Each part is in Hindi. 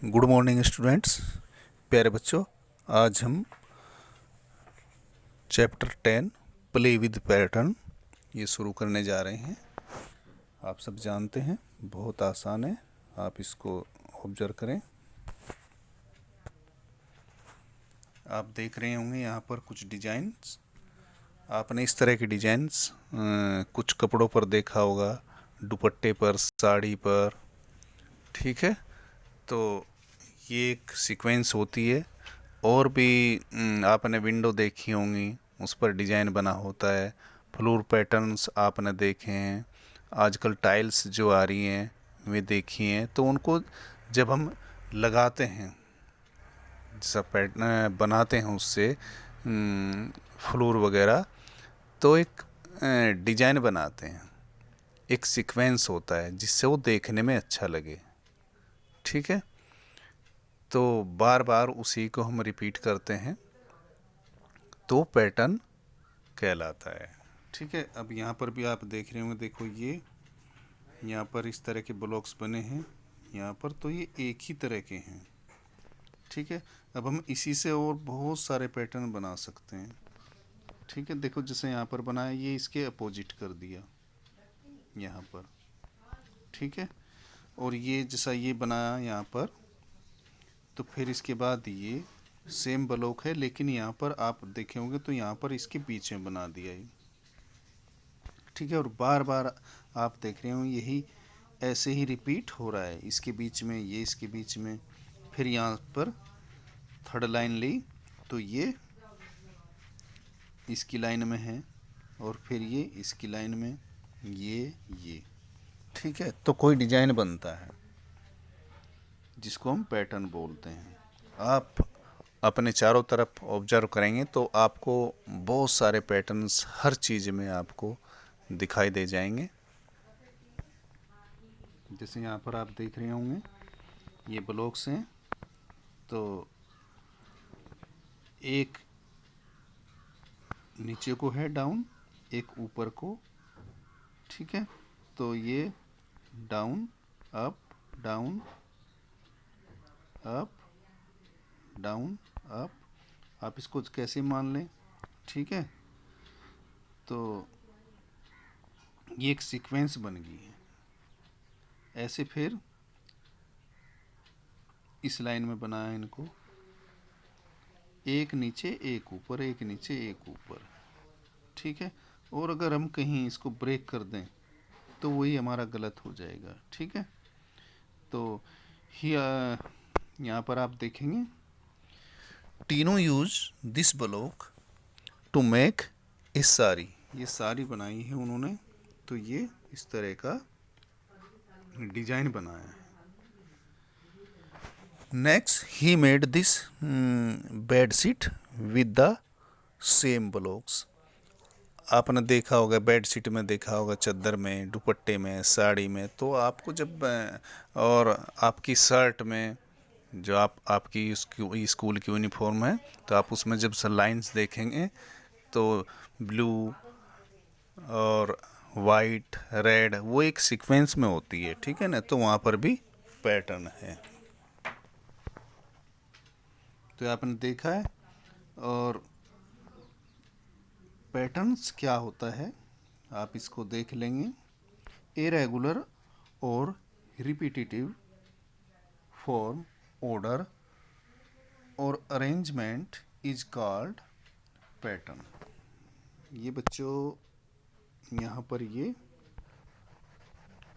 गुड मॉर्निंग स्टूडेंट्स, प्यारे बच्चों। आज हम चैप्टर 10 प्ले विद पैटर्न ये शुरू करने जा रहे हैं। आप सब जानते हैं बहुत आसान है, आप इसको ऑब्जर्व करें। आप देख रहे होंगे यहाँ पर कुछ डिजाइन्स। आपने इस तरह के डिजाइन्स कुछ कपड़ों पर देखा होगा, दुपट्टे पर, साड़ी पर, ठीक है। तो ये एक सीक्वेंस होती है। और भी आपने विंडो देखी होंगी, उस पर डिजाइन बना होता है। फ्लोर पैटर्न्स आपने देखे हैं, आजकल टाइल्स जो आ रही हैं वे देखी हैं। तो उनको जब हम लगाते हैं, जैसा पैटर्न बनाते हैं उससे फ्लोर वगैरह, तो एक डिजाइन बनाते हैं, एक सीक्वेंस होता है जिससे वो देखने में अच्छा लगे, ठीक है। तो बार बार उसी को हम रिपीट करते हैं तो पैटर्न कहलाता है, ठीक है। अब यहाँ पर भी आप देख रहे होंगे, देखो ये यहाँ पर इस तरह के ब्लॉक्स बने हैं यहाँ पर, तो ये एक ही तरह के हैं, ठीक है। अब हम इसी से और बहुत सारे पैटर्न बना सकते हैं, ठीक है। देखो जैसे यहाँ पर बनाया, ये इसके अपोजिट कर दिया यहाँ पर, ठीक है। और ये जैसा ये बनाया यहाँ पर, तो फिर इसके बाद ये सेम ब्लॉक है, लेकिन यहाँ पर आप देखे होंगे तो यहाँ पर इसके बीच में बना दिया ये, ठीक है। और बार बार आप देख रहे हो यही ऐसे ही रिपीट हो रहा है, इसके बीच में, ये इसके बीच में, फिर यहाँ पर थर्ड लाइन ली तो ये इसकी लाइन में है, और फिर ये इसकी लाइन में, ये, ठीक है। तो कोई डिजाइन बनता है जिसको हम पैटर्न बोलते हैं। आप अपने चारों तरफ ऑब्जर्व करेंगे तो आपको बहुत सारे पैटर्न्स हर चीज़ में आपको दिखाई दे जाएंगे। जैसे यहाँ पर आप देख रहे होंगे ये ब्लॉक्स हैं, तो एक नीचे को है डाउन, एक ऊपर को, ठीक है। तो ये down up down up down up, आप इसको कैसे मान लें, ठीक है। तो ये एक सीक्वेंस बन गई है ऐसे। फिर इस लाइन में बनाया इनको, एक नीचे एक ऊपर, एक नीचे एक ऊपर, ठीक है। और अगर हम कहीं इसको ब्रेक कर दें तो वही हमारा गलत हो जाएगा, ठीक है। तो यहाँ पर आप देखेंगे तीनों use this block to make a sari, ये साड़ी बनाई है उन्होंने, तो ये इस तरह का डिजाइन बनाया है। Next he made this bed sheet with the same blocks. आपने देखा होगा, बेड शीट में देखा होगा, चादर में, दुपट्टे में, साड़ी में। तो आपको जब और आपकी शर्ट में, जो आपकी स्कूल की यूनिफॉर्म है, तो आप उसमें जब लाइंस देखेंगे तो ब्लू और वाइट, रेड, वो एक सीक्वेंस में होती है, ठीक है ना। तो वहाँ पर भी पैटर्न है, तो आपने देखा है। और पैटर्न्स क्या होता है आप इसको देख लेंगे। इरेगुलर और रिपीटेटिव फॉर्म, ऑर्डर और अरेंजमेंट इज कॉल्ड पैटर्न। ये बच्चों यहाँ पर ये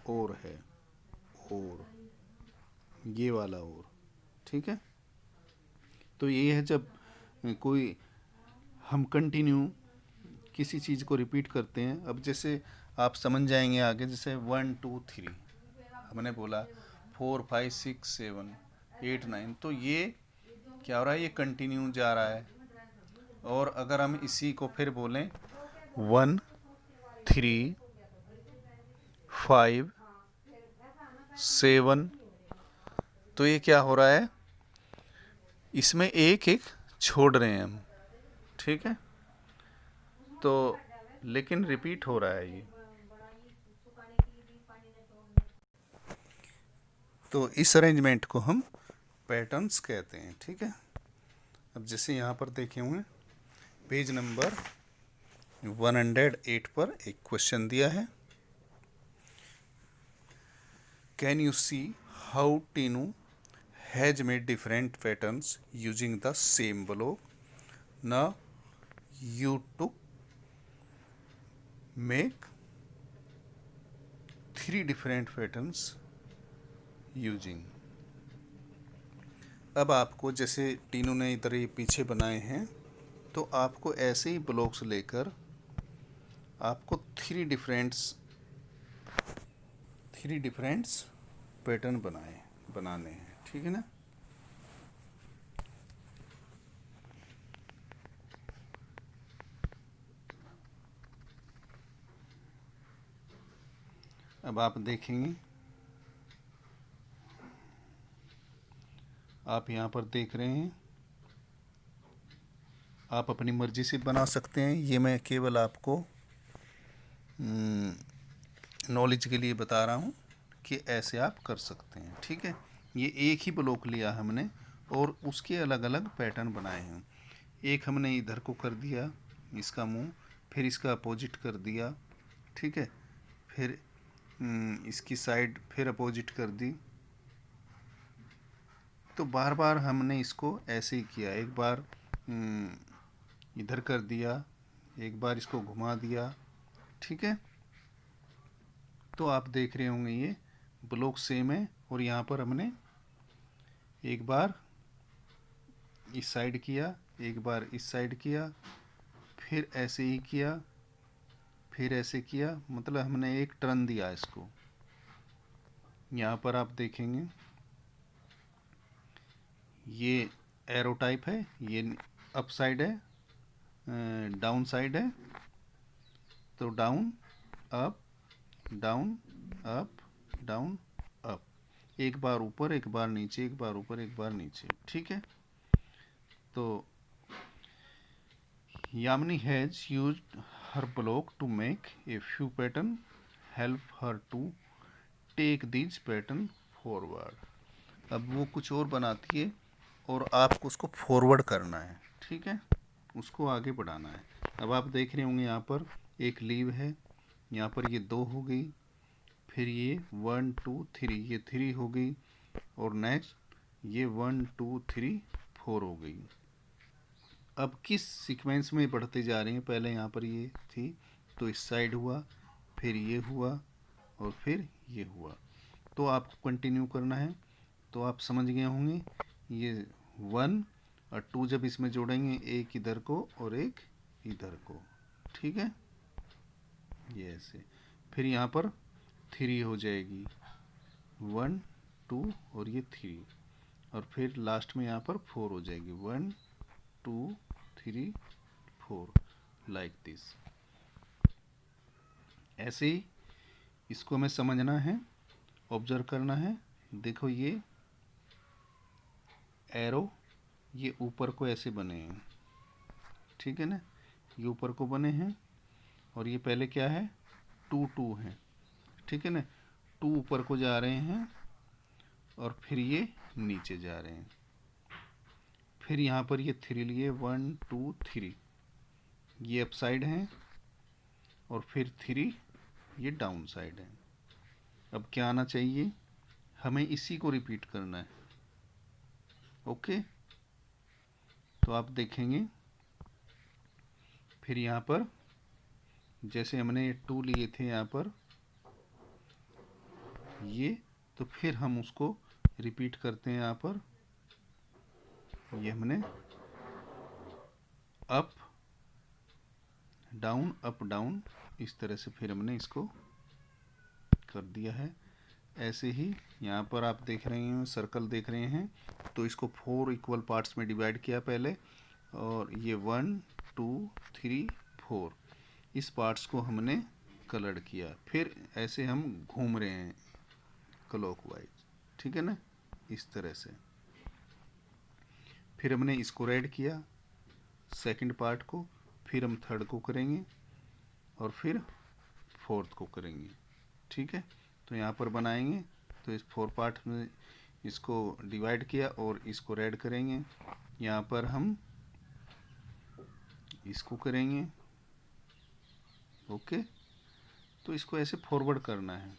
और है, और ये वाला और, ठीक है। तो ये है जब कोई हम कंटिन्यू किसी चीज़ को रिपीट करते हैं। अब जैसे आप समझ जाएंगे आगे, जैसे 1 2 3 हमने बोला, 4 5 6 7 8 9, तो ये क्या हो रहा है, ये कंटिन्यू जा रहा है। और अगर हम इसी को फिर बोलें 1 3 5 7, तो ये क्या हो रहा है, इसमें एक एक छोड़ रहे हैं हम, ठीक है। तो लेकिन रिपीट हो रहा है ये। तो इस अरेंजमेंट को हम पैटर्न्स कहते हैं। ठीक है, अब जैसे यहाँ पर देखे हुए पेज नंबर 108 पर एक क्वेश्चन दिया है। Can you see how Tinu has made different patterns using the same block? Now you to make 3 different patterns using. अब आपको जैसे टीनू ने इधर ये पीछे बनाए हैं, तो आपको ऐसे ही ब्लॉक्स लेकर आपको 3 डिफरेंट्स पैटर्न बनाने हैं। ठीक है ना। अब आप देखेंगे, आप यहाँ पर देख रहे हैं, आप अपनी मर्जी से बना सकते हैं। ये मैं केवल आपको नॉलेज के लिए बता रहा हूँ कि ऐसे आप कर सकते हैं। ठीक है, ये एक ही ब्लॉक लिया हमने और उसके अलग अलग पैटर्न बनाए हैं। एक हमने इधर को कर दिया इसका मुंह, फिर इसका अपोजिट कर दिया। ठीक है, फिर इसकी साइड फिर अपोजिट कर दी। तो बार बार हमने इसको ऐसे ही किया। एक बार इधर कर दिया, एक बार इसको घुमा दिया। ठीक है, तो आप देख रहे होंगे ये ब्लॉक सेम है। और यहाँ पर हमने एक बार इस साइड किया, एक बार इस साइड किया, फिर ऐसे ही किया, फिर ऐसे किया। मतलब हमने एक टर्न दिया इसको। यहाँ पर आप देखेंगे ये एरो टाइप है, ये अप साइड है, डाउन साइड है। तो down up down up down up, एक बार ऊपर एक बार नीचे, एक बार ऊपर एक बार नीचे। ठीक है, तो Yamini has used her block to make a few pattern, help her to take this pattern forward. अब वो कुछ और बनाती है और आपको उसको फॉरवर्ड करना है। ठीक है, उसको आगे बढ़ाना है। अब आप देख रहे होंगे यहाँ पर एक लीव है, यहाँ पर ये 2 हो गई, फिर ये 1 2 3, ये 3 हो गई, और नेक्स्ट ये 1 2 3 4 हो गई। अब किस सीक्वेंस में बढ़ते जा रहे हैं? पहले यहाँ पर ये थी तो इस साइड हुआ, फिर ये हुआ और फिर ये हुआ। तो आपको कंटिन्यू करना है। तो आप समझ गए होंगे ये 1 और 2 जब इसमें जोड़ेंगे, एक इधर को और एक इधर को। ठीक है, ये ऐसे। फिर यहाँ पर 3 हो जाएगी, 1 2 और ये 3, और फिर लास्ट में यहाँ पर 4 हो जाएगी, 1 2 3 4, लाइक दिस। ऐसे ही इसको हमें समझना है, ऑब्जर्व करना है। देखो ये एरो ये ऊपर को ऐसे बने हैं। ठीक है ना, ये ऊपर को बने हैं और ये पहले क्या है 2 2 है। ठीक है ना, 2 ऊपर को जा रहे हैं और फिर ये नीचे जा रहे हैं। फिर यहाँ पर ये 3 लिए, 1 2 3, ये अप साइड है, और फिर 3 ये डाउन साइड है। अब क्या आना चाहिए? हमें इसी को रिपीट करना है। ओके, तो आप देखेंगे फिर यहाँ पर जैसे हमने 2 लिए थे यहाँ पर ये, तो फिर हम उसको रिपीट करते हैं। यहाँ पर ये हमने अप डाउन इस तरह से फिर हमने इसको कर दिया है। ऐसे ही यहाँ पर आप देख रहे हैं सर्कल देख रहे हैं, तो इसको 4 इक्वल पार्ट्स में डिवाइड किया पहले, और ये 1 2 3 4 इस पार्ट्स को हमने कलर्ड किया। फिर ऐसे हम घूम रहे हैं क्लॉकवाइज। ठीक है ना, इस तरह से। फिर हमने इसको रेड किया सेकंड पार्ट को, फिर हम थर्ड को करेंगे और फिर फोर्थ को करेंगे। ठीक है, तो यहाँ पर बनाएंगे तो इस 4 पार्ट में इसको डिवाइड किया और इसको रेड करेंगे। यहाँ पर हम इसको करेंगे। ओके, तो इसको ऐसे फॉरवर्ड करना है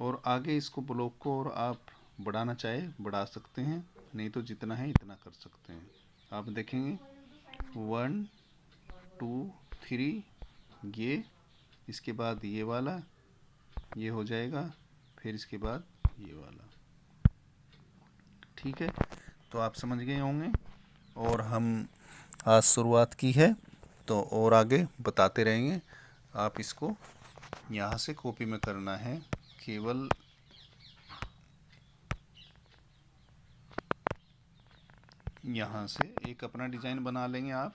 और आगे इसको ब्लॉक को और आप बढ़ाना चाहे बढ़ा सकते हैं, नहीं तो जितना है इतना कर सकते हैं। आप देखेंगे 1 2 3 ये, इसके बाद ये वाला ये हो जाएगा, फिर इसके बाद ये वाला। ठीक है, तो आप समझ गए होंगे। और हम आज शुरुआत की है तो और आगे बताते रहेंगे। आप इसको यहाँ से कॉपी में करना है, केवल यहाँ से एक अपना डिज़ाइन बना लेंगे आप,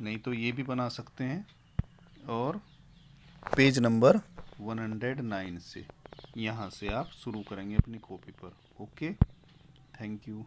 नहीं तो ये भी बना सकते हैं। और पेज नंबर 109 से यहाँ से आप शुरू करेंगे अपनी कॉपी पर। Okay, thank you.